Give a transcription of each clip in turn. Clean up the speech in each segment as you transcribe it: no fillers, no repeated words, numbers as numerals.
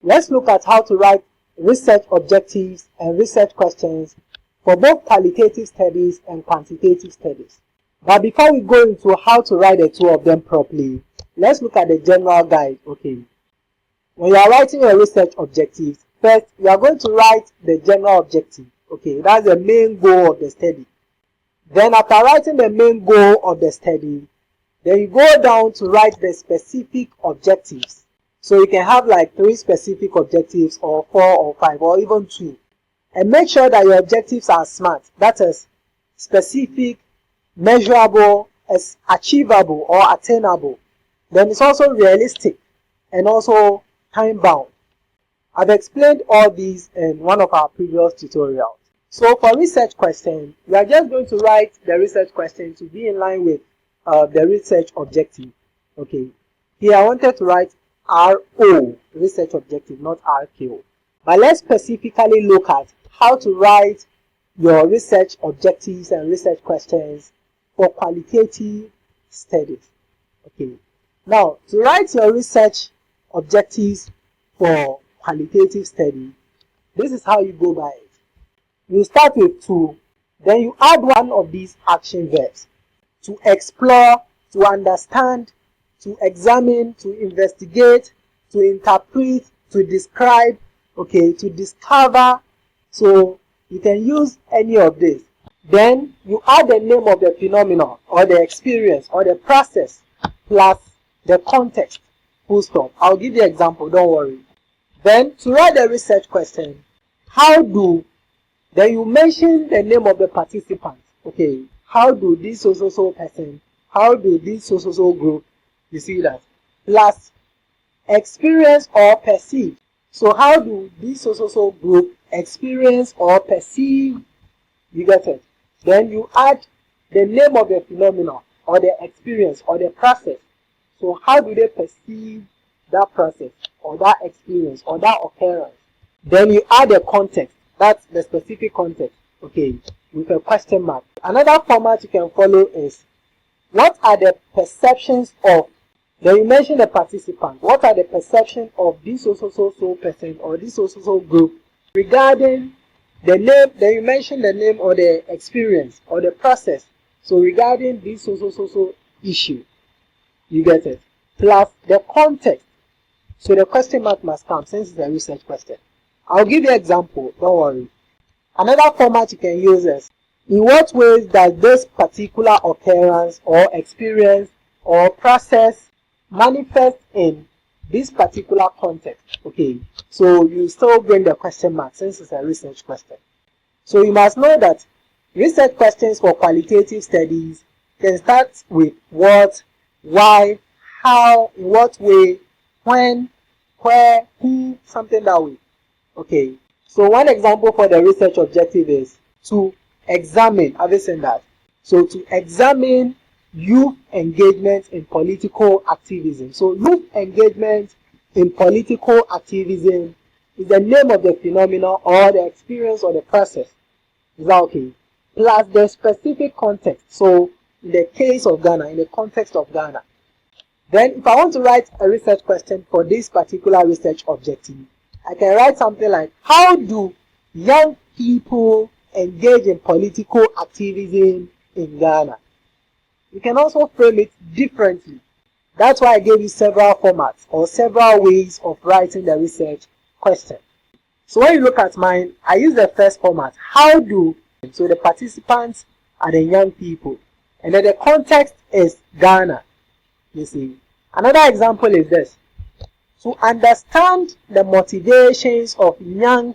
Let's look at how to write research objectives and research questions for both qualitative studies and quantitative studies. But before we go into how to write the two of them properly, let's look at the general guide. Okay. When you are writing your research objectives, first you are going to write the general objective. Okay, that's the main goal of the study. Then after writing the main goal of the study, then you go down to write the specific objectives. So you can have like 3 specific objectives or 4 or 5 or even 2. And make sure that your objectives are SMART. That is specific, measurable, as achievable or attainable. Then it's also realistic and also time bound. I've explained all these in one of our previous tutorials. So for research question, we are just going to write the research question to be in line with the research objective. Okay. Here I wanted to write RO, research objective, not RKO. But let's specifically look at how to write your research objectives and research questions for qualitative studies. Okay. Now, to write your research objectives for qualitative study, this is how you go by it. You start with to, then you add one of these action verbs. To explore, to understand, to examine, to investigate, to interpret, to describe, okay, to discover. So you can use any of this. Then you add the name of the phenomenon or the experience or the process plus the context. Full stop. I'll give you an example, don't worry. Then to write the research question, then you mention the name of the participant. Okay, how do this so person, how do this so group, you see that, plus experience or perceive. So how do this so group experience or perceive, you get it. Then you add the name of the phenomenon or the experience or the process. So how do they perceive that process or that experience or that occurrence? Then you add a context, that's the specific context, okay, with a question mark. Another format you can follow is, what are the perceptions of, then you mention the participant, what are the perceptions of this so person or this so group regarding the name, then you mention the name or the experience or the process, so regarding this so issue, you get it, plus the context. So the question mark must come since it's a research question. I'll give you an example, don't worry. Another format you can use is, in what ways does this particular occurrence or experience or process manifest in this particular context? Okay, so you still bring the question mark since it's a research question. So you must know that research questions for qualitative studies can start with what, why, how, in what way, when, where, who, something that way. Okay, so one example for the research objective is to examine, have you seen that? So to examine youth engagement in political activism. So youth engagement in political activism is the name of the phenomenon or the experience or the process. Is that okay? Plus the specific context. So in the case of Ghana, in the context of Ghana. Then if I want to write a research question for this particular research objective, I can write something like, how do young people engage in political activism in Ghana? You can also frame it differently. That's why I gave you several formats or several ways of writing the research question. So when you look at mine, I use the first format. How do, so the participants are the young people. And then the context is Ghana. You see. Another example is this. To understand the motivations of young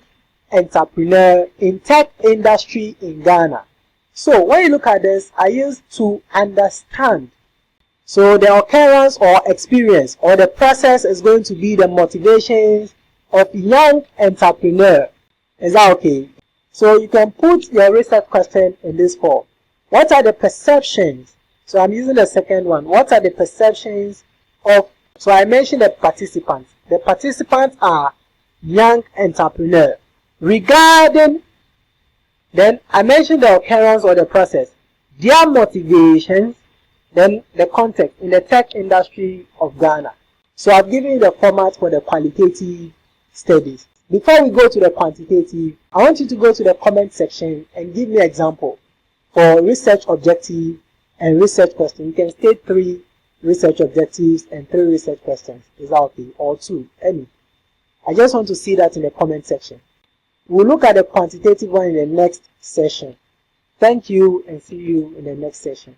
entrepreneurs in tech industry in Ghana. So when you look at this, I use to understand. So the occurrence or experience or the process is going to be the motivations of young entrepreneur. Is that okay? So you can put your research question in this form. What are the perceptions? So I'm using the second one. What are the perceptions of, so I mentioned the participants. The participants are young entrepreneur. Regarding, then I mentioned the occurrence or the process, their motivations, then the context in the tech industry of Ghana. So I've given you the format for the qualitative studies. Before we go to the quantitative, I want you to go to the comment section and give me an example for research objective and research question. You can state 3 research objectives and 3 research questions. Is that okay? Or 2, any. I just want to see that in the comment section. We'll look at the quantitative one in the next session. Thank you and see you in the next session.